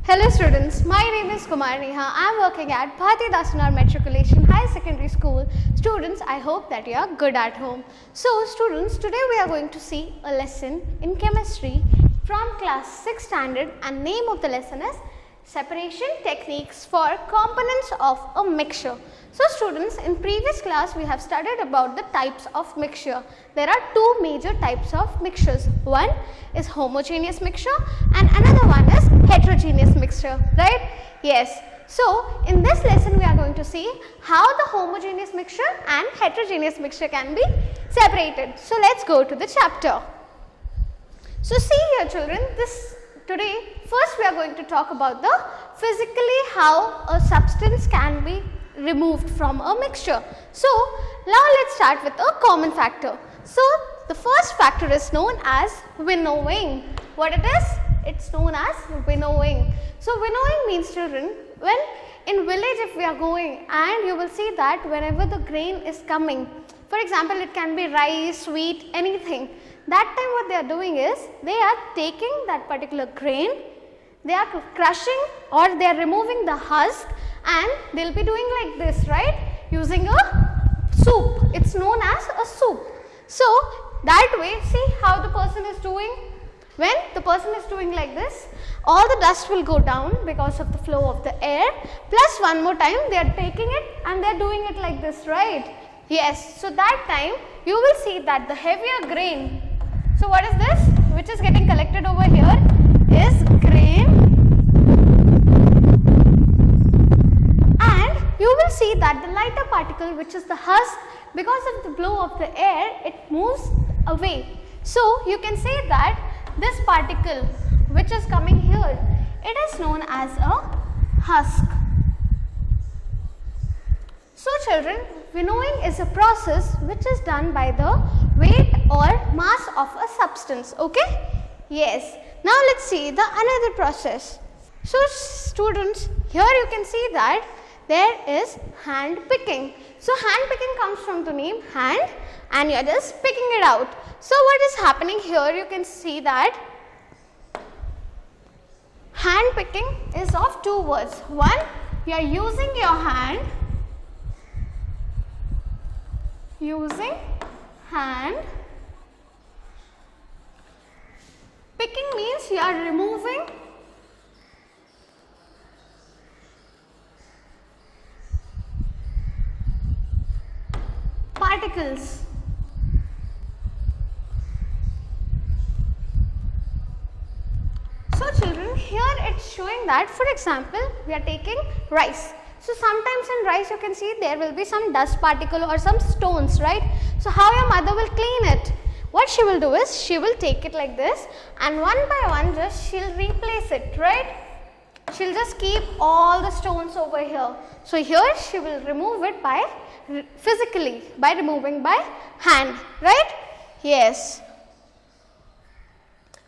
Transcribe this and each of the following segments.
Hello students, my name is Kumar Neha. I am working at Bharati Dasanar Matriculation High Secondary School. Students, I hope that you are good at home. So students, today we are going to see a lesson in chemistry from class 6th standard, and name of the lesson is Separation Techniques for Components of a Mixture. So students, in previous class we have studied about the types of mixture. There are two major types of mixtures. One is homogeneous mixture and another one is heterogeneous mixture, right? Yes. So in this lesson we are going to see how the homogeneous mixture and heterogeneous mixture can be separated. So let's go to the chapter. So see here children, today first we are going to talk about the physically how a substance can be removed from a mixture. So now let's start with a common factor. So the first factor is known as winnowing. What it is? It's known as winnowing. So winnowing means children, when in village if we are going and you will see that whenever the grain is coming, for example it can be rice, wheat, anything, that time what they are doing is they are taking that particular grain, they are crushing or they are removing the husk and they will be doing like this, right, using a soup. It's known as a soup. So that way, see how the person is doing. When the person is doing like this, all the dust will go down because of the flow of the air, plus one more time they are taking it and they are doing it like this, right? Yes, so that time you will see that the heavier grain, so what is this which is getting collected over here is grain, and you will see that the lighter particle which is the husk, because of the blow of the air it moves away. So you can say that this particle which is coming here, it is known as a husk. So children, winnowing is a process which is done by the weight or mass of a substance, okay? Yes. Now let's see the another process. So students, here you can see that there is hand picking. So hand picking comes from the name hand and you are just picking it out. So what is happening here, you can see that hand picking is of two words. One, you are using your hand, picking means you are removing particles. So children, here it's showing that, for example, we are taking rice. So sometimes in rice you can see there will be some dust particle or some stones, right? So how your mother will clean it? What she will do is she will take it like this and one by one just she'll replace it, right? She'll just keep all the stones over here. So here she will remove it by physically, by removing by hand, right? Yes.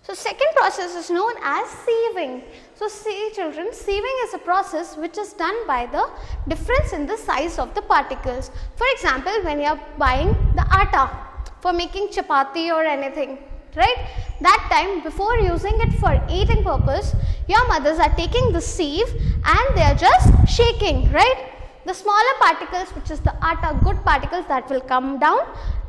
So second process is known as sieving. So see children, sieving is a process which is done by the difference in the size of the particles. For example, when you are buying the atta for making chapati or anything, right? That time before using it for eating purpose, your mothers are taking the sieve and they are just shaking, right? The smaller particles, which is the atta, good particles, that will come down,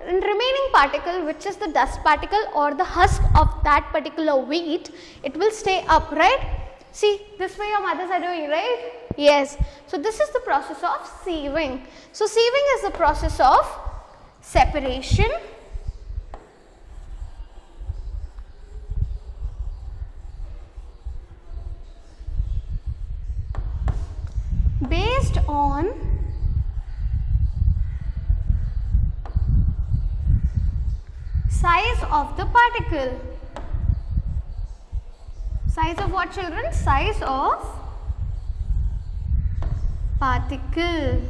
and remaining particle, which is the dust particle or the husk of that particular wheat, it will stay up, right? See, this way your mothers are doing, right? Yes. So this is the process of sieving. So sieving is the process of separation, based on size of the particle. Size of what children? Size of particle.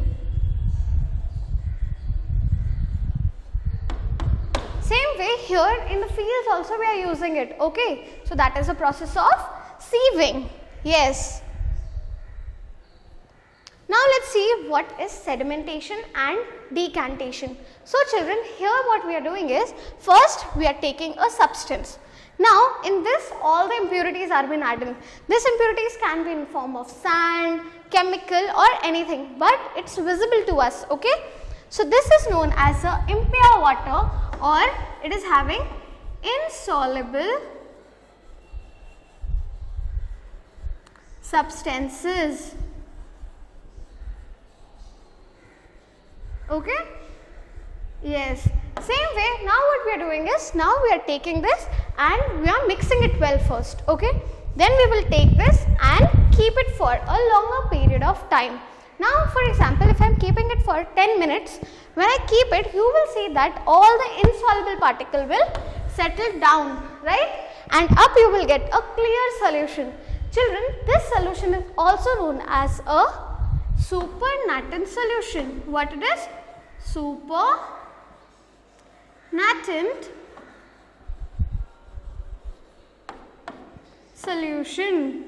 Same way here in the fields also we are using it, okay? So that is a process of sieving. Yes. Now let's see what is sedimentation and decantation. So children, here what we are doing is, first we are taking a substance. Now in this all the impurities are being added. These impurities can be in form of sand, chemical or anything, but it's visible to us, okay. So this is known as a impure water, or it is having insoluble substances, okay. Yes, same way. Now what we are doing is, now we are taking this and we are mixing it well first, okay. Then we will take this and keep it for a longer period of time. Now for example, if I am keeping it for 10 minutes, when I keep it, you will see that all the insoluble particle will settle down, right, and up you will get a clear solution. Children, this solution is also known as a supernatant solution. What it is? Supernatant solution.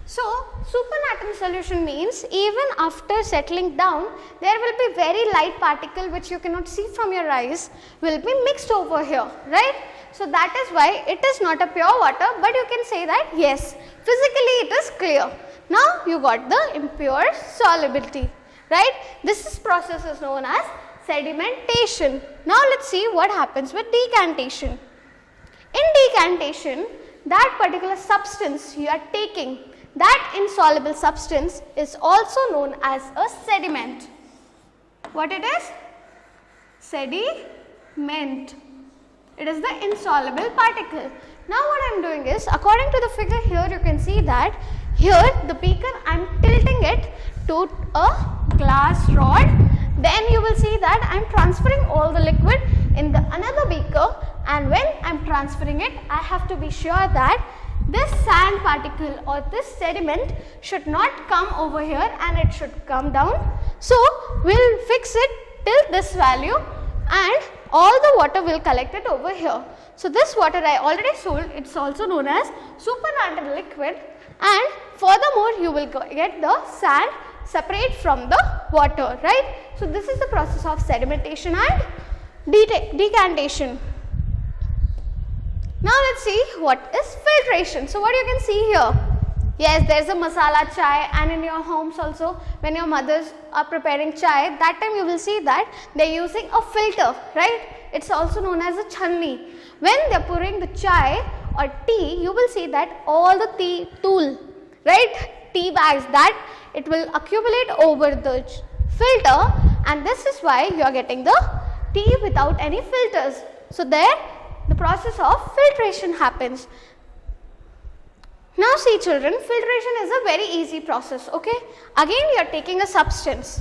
So, supernatant solution means even after settling down, there will be very light particle which you cannot see from your eyes will be mixed over here, right. So, that is why it is not a pure water, but you can say that yes, physically it is clear. Now, you got the impure solubility, right. This process is known as sedimentation. Now, let us see what happens with decantation. In decantation, that particular substance you are taking, that insoluble substance is also known as a sediment. What it is? Sediment. It is the insoluble particle. Now what I am doing is, according to the figure here, you can see that here the beaker I am tilting it to a glass rod. Then you will see that I am transferring all the liquid in the another beaker, and when I am transferring it, I have to be sure that this sand particle or this sediment should not come over here and it should come down. So, we will fix it till this value and all the water will collect it over here. So, this water I already told, it is also known as supernatant liquid, and furthermore you will get the sand separate from the water, right. So, this is the process of sedimentation and decantation. Now, let us see what is filtration. So, what you can see here, yes, there is a masala chai, and in your homes also when your mothers are preparing chai, that time you will see that they are using a filter, right. It is also known as a channi. When they are pouring the chai or tea, you will see that all the tea tool, right, tea bags, that it will accumulate over the filter, and this is why you are getting the tea without any filters. So, there the process of filtration happens. Now see children, filtration is a very easy process, okay. Again you are taking a substance,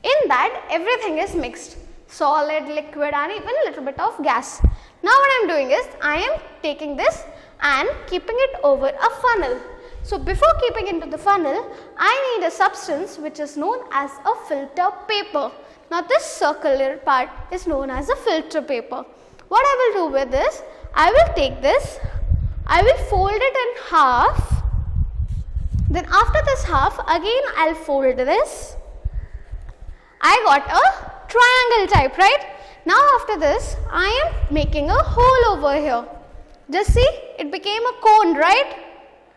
in that everything is mixed, solid, liquid and even a little bit of gas. Now what I am doing is, I am taking this and keeping it over a funnel. So before keeping into the funnel, I need a substance which is known as a filter paper. Now this circular part is known as a filter paper. What I will do with this, I will take this, I will fold it in half, then after this half again I will fold this. I got a triangle type, right. Now after this I am making a hole over here. Just see, it became a cone, right.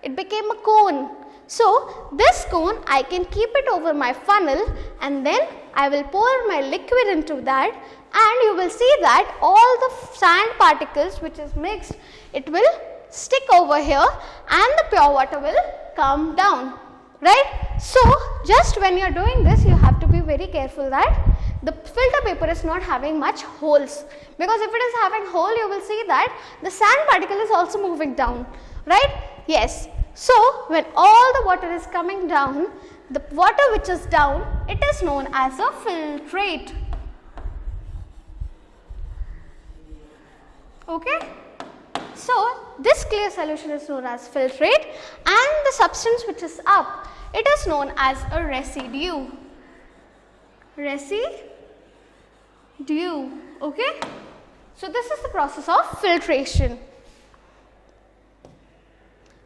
It became a cone. So this cone I can keep it over my funnel, and then I will pour my liquid into that, and you will see that all the sand particles which is mixed, it will stick over here and the pure water will come down, right. So just when you are doing this, you have to be very careful that the filter paper is not having much holes, because if it is having hole, you will see that the sand particle is also moving down, right. Yes. So when all the water is coming down, the water which is down, it is known as a filtrate. Okay. So this clear solution is known as filtrate, and the substance which is up, it is known as a residue. Residue. Okay. So this is the process of filtration.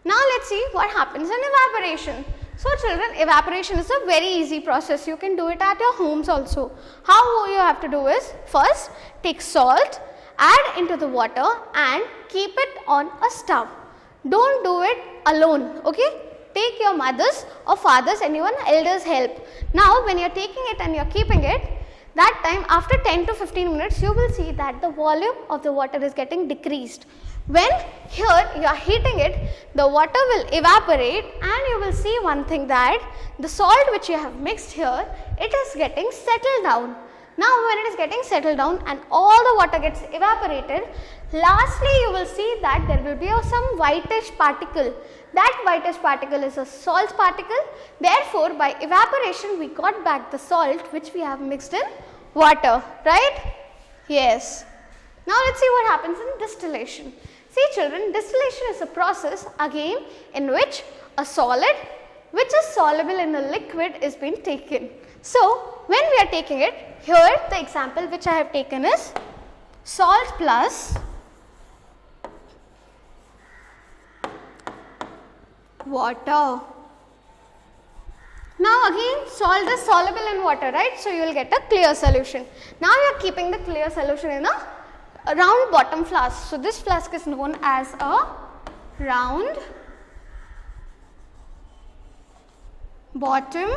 Now let us see what happens in evaporation. So children, evaporation is a very easy process. You can do it at your homes also. How you have to do is, first take salt, add into the water and keep it on a stove. Don't do it alone, okay? Take your mother's or father's, anyone elder's help. Now when you are taking it and you are keeping it, that time after 10 to 15 minutes you will see that the volume of the water is getting decreased. When here you are heating it, the water will evaporate and you will see one thing, that the salt which you have mixed here, it is getting settled down. Now when it is getting settled down and all the water gets evaporated, lastly you will see that there will be some whitish particle. That whitish particle is a salt particle. Therefore, by evaporation we got back the salt which we have mixed in water, right? Yes. Now let us see what happens in distillation. See children, distillation is a process again in which a solid which is soluble in a liquid is being taken. So when we are taking it, here the example which I have taken is salt plus water. Now again salt is soluble in water, right? So you will get a clear solution. Now you are keeping the clear solution in a round bottom flask. So this flask is known as a round bottom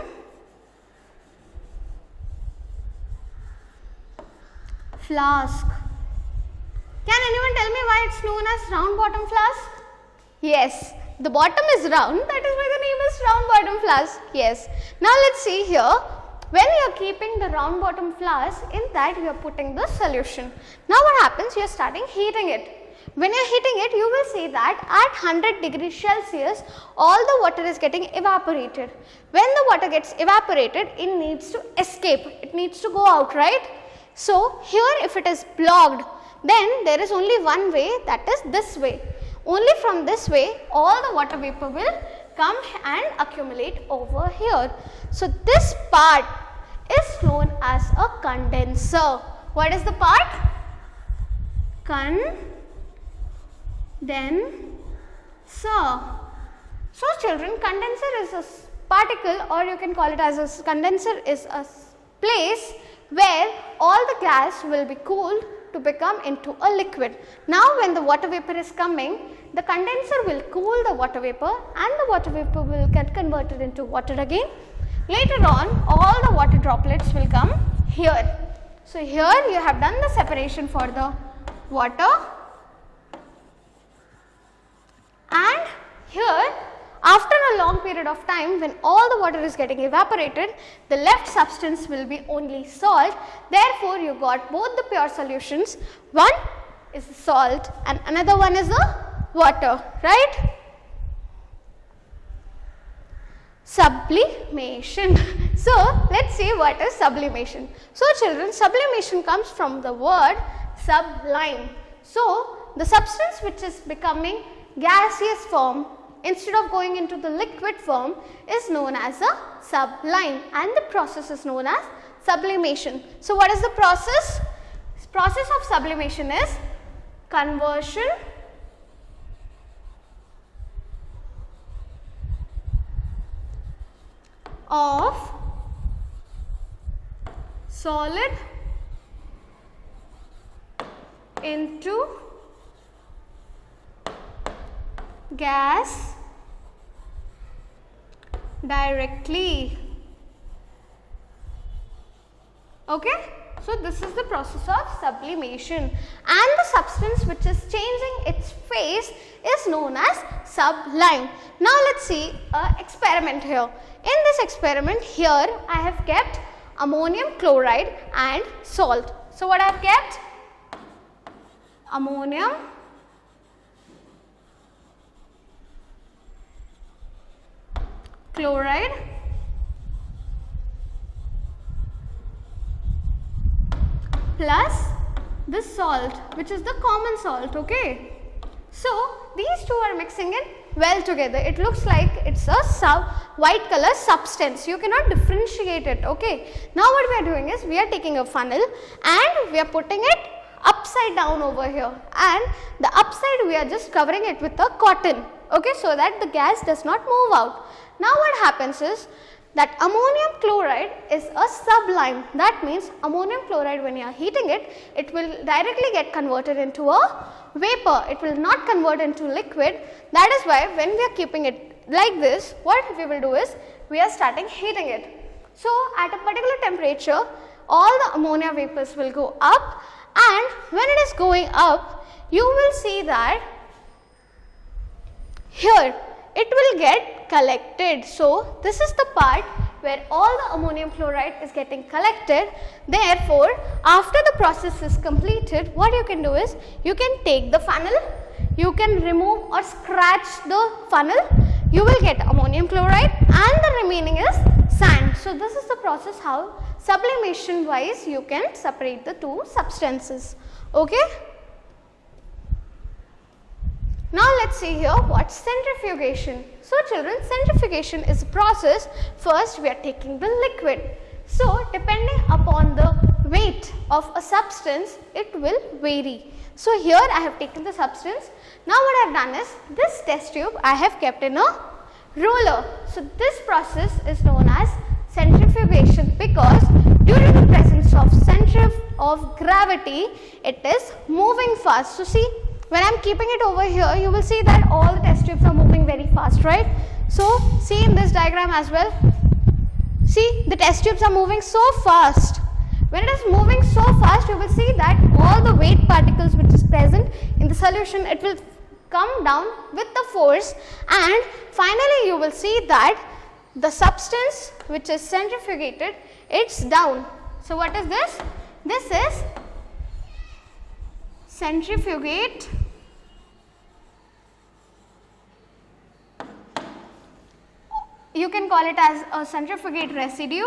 flask. Can anyone tell me why it's known as round bottom flask? Yes, the bottom is round, that is why the name is round bottom flask. Yes. Now let's see here, when you are keeping the round bottom flask, in that you are putting the solution. Now what happens, you are starting heating it. When you are heating it, you will see that at 100 degrees Celsius, all the water is getting evaporated. When the water gets evaporated, it needs to escape, it needs to go out, right? So here if it is blocked, then there is only one way, that is this way. Only from this way all the water vapor will come and accumulate over here. So this part is known as a condenser. What is the part? Condenser. So children, condenser is a particle, or you can call it as a condenser, is a place where all the gas will be cooled to become into a liquid. Now when the water vapor is coming, the condenser will cool the water vapor and the water vapor will get converted into water again. Later on, all the water droplets will come here. So here you have done the separation for the water, and here after a long period of time, when all the water is getting evaporated, the left substance will be only salt. Therefore, you got both the pure solutions. One is the salt and another one is the water, right? Sublimation. So, let us see what is sublimation. So, children, sublimation comes from the word sublime. So, the substance which is becoming gaseous form instead of going into the liquid form is known as a sublime, and the process is known as sublimation. So, what is the process? Process of sublimation is conversion of solid into gas directly. Okay. So, this is the process of sublimation, and the substance which is changing its phase is known as sublime. Now, let us see an experiment here. In this experiment here, I have kept ammonium chloride and salt. So, what I have kept? Ammonium chloride plus this salt, which is the common salt, okay. So, these two are mixing it well together. It looks like it's a white color substance. You cannot differentiate it, okay. Now, what we are doing is, we are taking a funnel and we are putting it upside down over here, and the upside we are just covering it with a cotton, okay, so that the gas does not move out. Now what happens is that ammonium chloride is a sublime. That means ammonium chloride, when you are heating it, it will directly get converted into a vapor. It will not convert into liquid. That is why when we are keeping it like this, what we will do is we are starting heating it. So at a particular temperature, all the ammonia vapors will go up, and when it is going up, you will see that here it will get collected. So this is the part where all the ammonium chloride is getting collected. Therefore, after the process is completed, what you can do is you can take the funnel, you can remove or scratch the funnel, you will get ammonium chloride, and the remaining is sand. So this is the process how sublimation wise you can separate the two substances. Okay. Now let's see here what's centrifugation. So children, centrifugation is a process. First we are taking the liquid. So depending upon the weight of a substance, it will vary. So here I have taken the substance. Now what I have done is, this test tube I have kept in a roller. So this process is known as centrifugation, because during the presence of center of gravity, it is moving fast. So see, when I am keeping it over here, you will see that all the test tubes are moving very fast, right? So see in this diagram as well, see the test tubes are moving so fast. When it is moving so fast, you will see that all the weight particles which is present in the solution, it will come down with the force, and finally you will see that the substance which is centrifugated, it's down. So what is this? This is centrifugate you can call it as a centrifugate residue,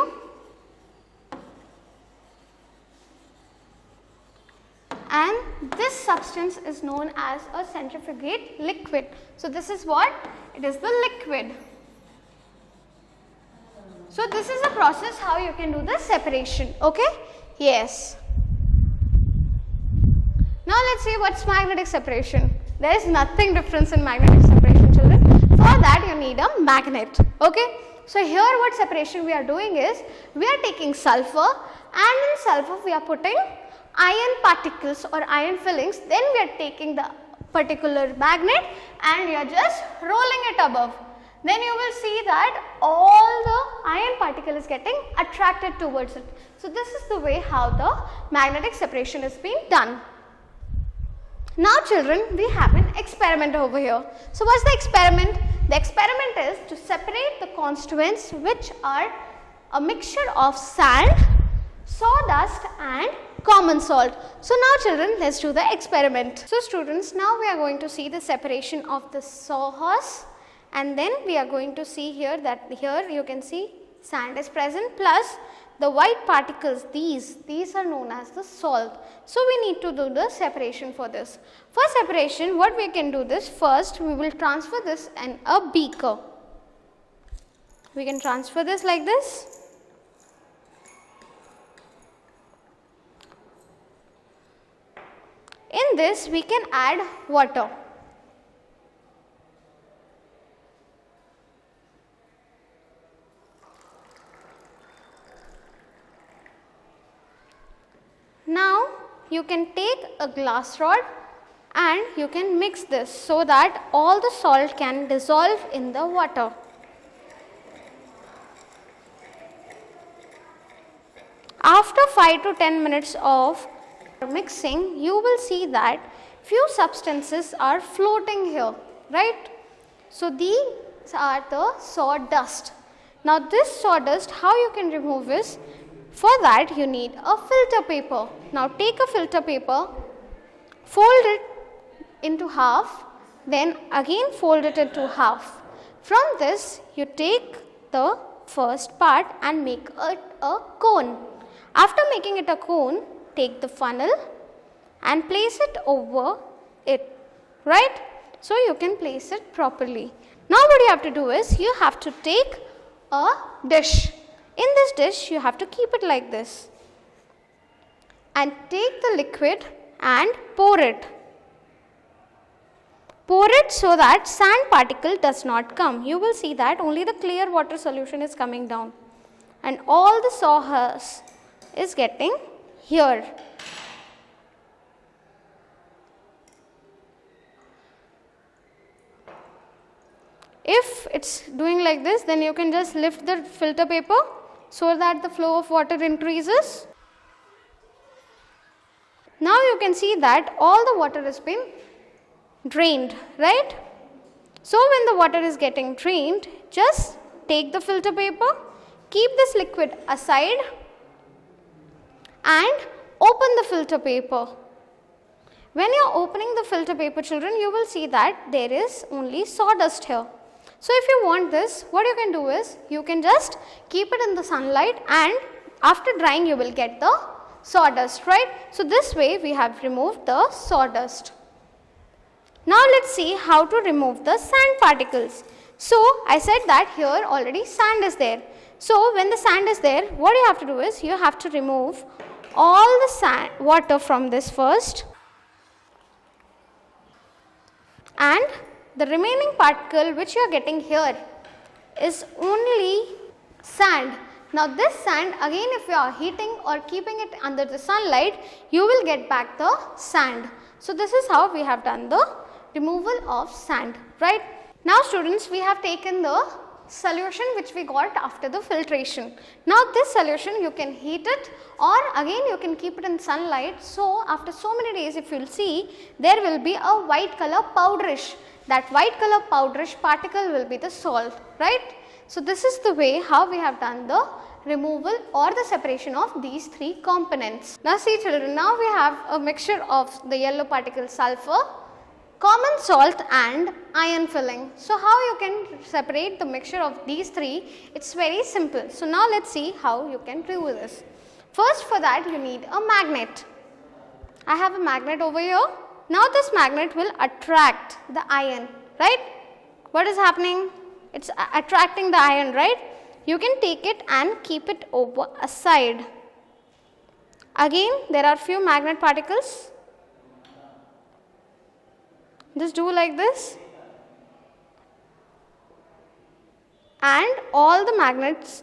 and this substance is known as a centrifugate liquid. So this is what? It is the liquid. So this is a process how you can do the separation. Okay? Yes. Now let's see what's magnetic separation. There is nothing difference in magnetic separation, children. For that you need a magnet. Okay? So here what separation we are doing is, we are taking sulfur, and in sulfur we are putting iron particles or iron fillings. Then we are taking the particular magnet and we are just rolling it above. Then you will see that all the iron particle is getting attracted towards it. So this is the way how the magnetic separation is being done. Now children, we have an experiment over here. So what's the experiment? The experiment is to separate the constituents which are a mixture of sand, sawdust and common salt. So now children, let's do the experiment. So students, now we are going to see the separation of the sawhorse, and then we are going to see here that here you can see sand is present plus the white particles, these are known as the salt. So we need to do the separation for this. For separation, what we can do this, first we will transfer this in a beaker. We can transfer this like this. In this we can add water. Now you can take a glass rod and you can mix this so that all the salt can dissolve in the water. After 5 to 10 minutes of mixing, you will see that few substances are floating here, right? So these are the sawdust. Now this sawdust, how you can remove is, for that you need a filter paper. Now take a filter paper, fold it into half, then again fold it into half. From this you take the first part and make it a cone. After making it a cone, take the funnel and place it over it, right? So you can place it properly. Now what you have to do is, you have to take a dish. In this dish you have to keep it like this and take the liquid and pour it. Pour it so that sand particle does not come. You will see that only the clear water solution is coming down and all the sawdust is getting here. If it's doing like this, then you can just lift the filter paper so that the flow of water increases. Now you can see that all the water has been drained, right? So when the water is getting drained, just take the filter paper, keep this liquid aside and open the filter paper. When you are opening the filter paper, children, you will see that there is only sawdust here. So if you want this, what you can do is, you can just keep it in the sunlight and after drying you will get the sawdust, right? So this way we have removed the sawdust. Now let's see how to remove the sand particles. So I said that here already sand is there. So when the sand is there, what you have to do is, you have to remove all the sand water from this first, and the remaining particle which you are getting here is only sand. Now this sand, again if you are heating or keeping it under the sunlight, you will get back the sand. So this is how we have done the removal of sand, right? Now students, we have taken the solution which we got after the filtration. Now this solution you can heat it or again you can keep it in sunlight. So after so many days, if you will see, there will be a white color powderish. That white color powderish particle will be the salt, right? So this is the way how we have done the removal or the separation of these three components. Now see children, now we have a mixture of the yellow particle sulfur, common salt and iron filling. So how you can separate the mixture of these three? It's very simple. So now let's see how you can do this. First, for that you need a magnet. I have a magnet over here. Now this magnet will attract the iron, right? What is happening? It's attracting the iron, right? You can take it and keep it over aside. Again, there are few magnet particles. Just do like this. And all the magnets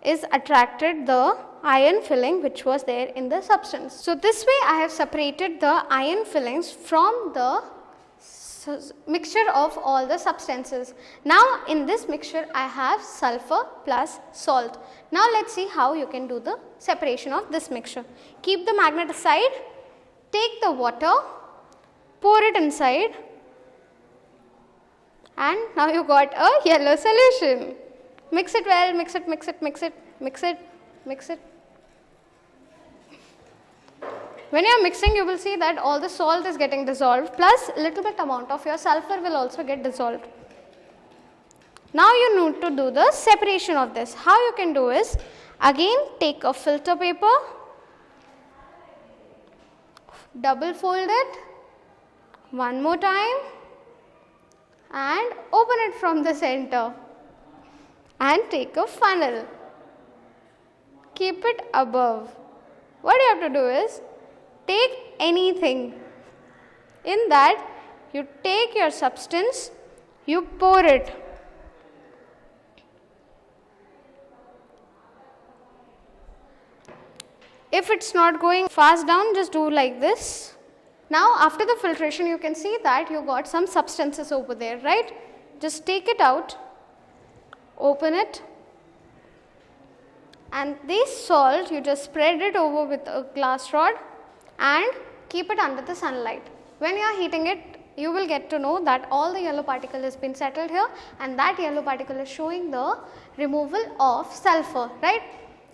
is attracted the iron filling which was there in the substance. So this way I have separated the iron fillings from the mixture of all the substances. Now in this mixture I have sulfur plus salt. Now let's see how you can do the separation of this mixture. Keep the magnet aside, take the water, pour it inside, and now you got a yellow solution. Mix it well, mix it, mix it, mix it, mix it, mix it. When you are mixing, you will see that all the salt is getting dissolved, plus little bit amount of your sulfur will also get dissolved. Now you need to do the separation of this. How you can do is, again take a filter paper, double fold it one more time and open it from the center and take a funnel. Keep it above. What you have to do is, take anything. In that, you take your substance, you pour it. If it's not going fast down, just do like this. Now after the filtration, you can see that you got some substances over there, right? Just take it out, open it, and this salt you just spread it over with a glass rod and keep it under the sunlight. When you are heating it, you will get to know that all the yellow particle has been settled here, and that yellow particle is showing the removal of sulfur, right?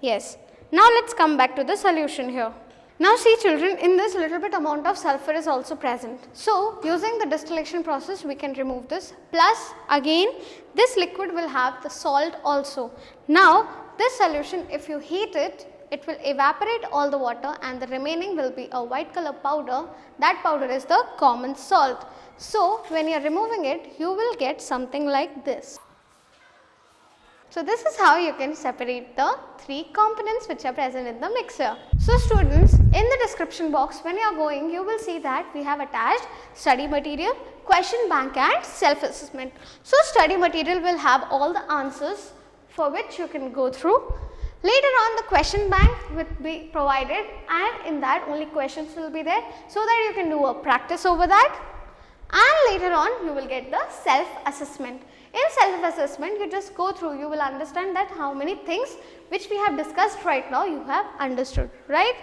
Yes. Now let's come back to the solution here. Now see children, in this little bit amount of sulfur is also present. So using the distillation process we can remove this, plus again this liquid will have the salt also. Now this solution, if you heat it, it will evaporate all the water and the remaining will be a white color powder. That powder is the common salt. So when you are removing it, you will get something like this. So this is how you can separate the three components which are present in the mixture. So students, in the description box when you are going, you will see that we have attached study material, question bank and self-assessment. So, study material will have all the answers for which you can go through. Later on, the question bank will be provided, and in that only questions will be there, so that you can do a practice over that. And later on, you will get the self-assessment. In self-assessment, you just go through, you will understand that how many things which we have discussed right now you have understood, right?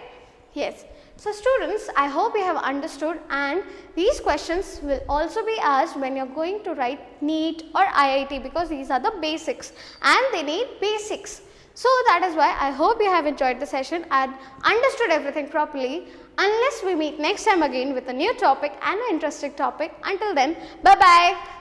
Yes. So, students, I hope you have understood, and these questions will also be asked when you are going to write NEET or IIT, because these are the basics and they need basics. So, that is why I hope you have enjoyed the session and understood everything properly. Unless we meet next time again with a new topic and an interesting topic. Until then, bye-bye.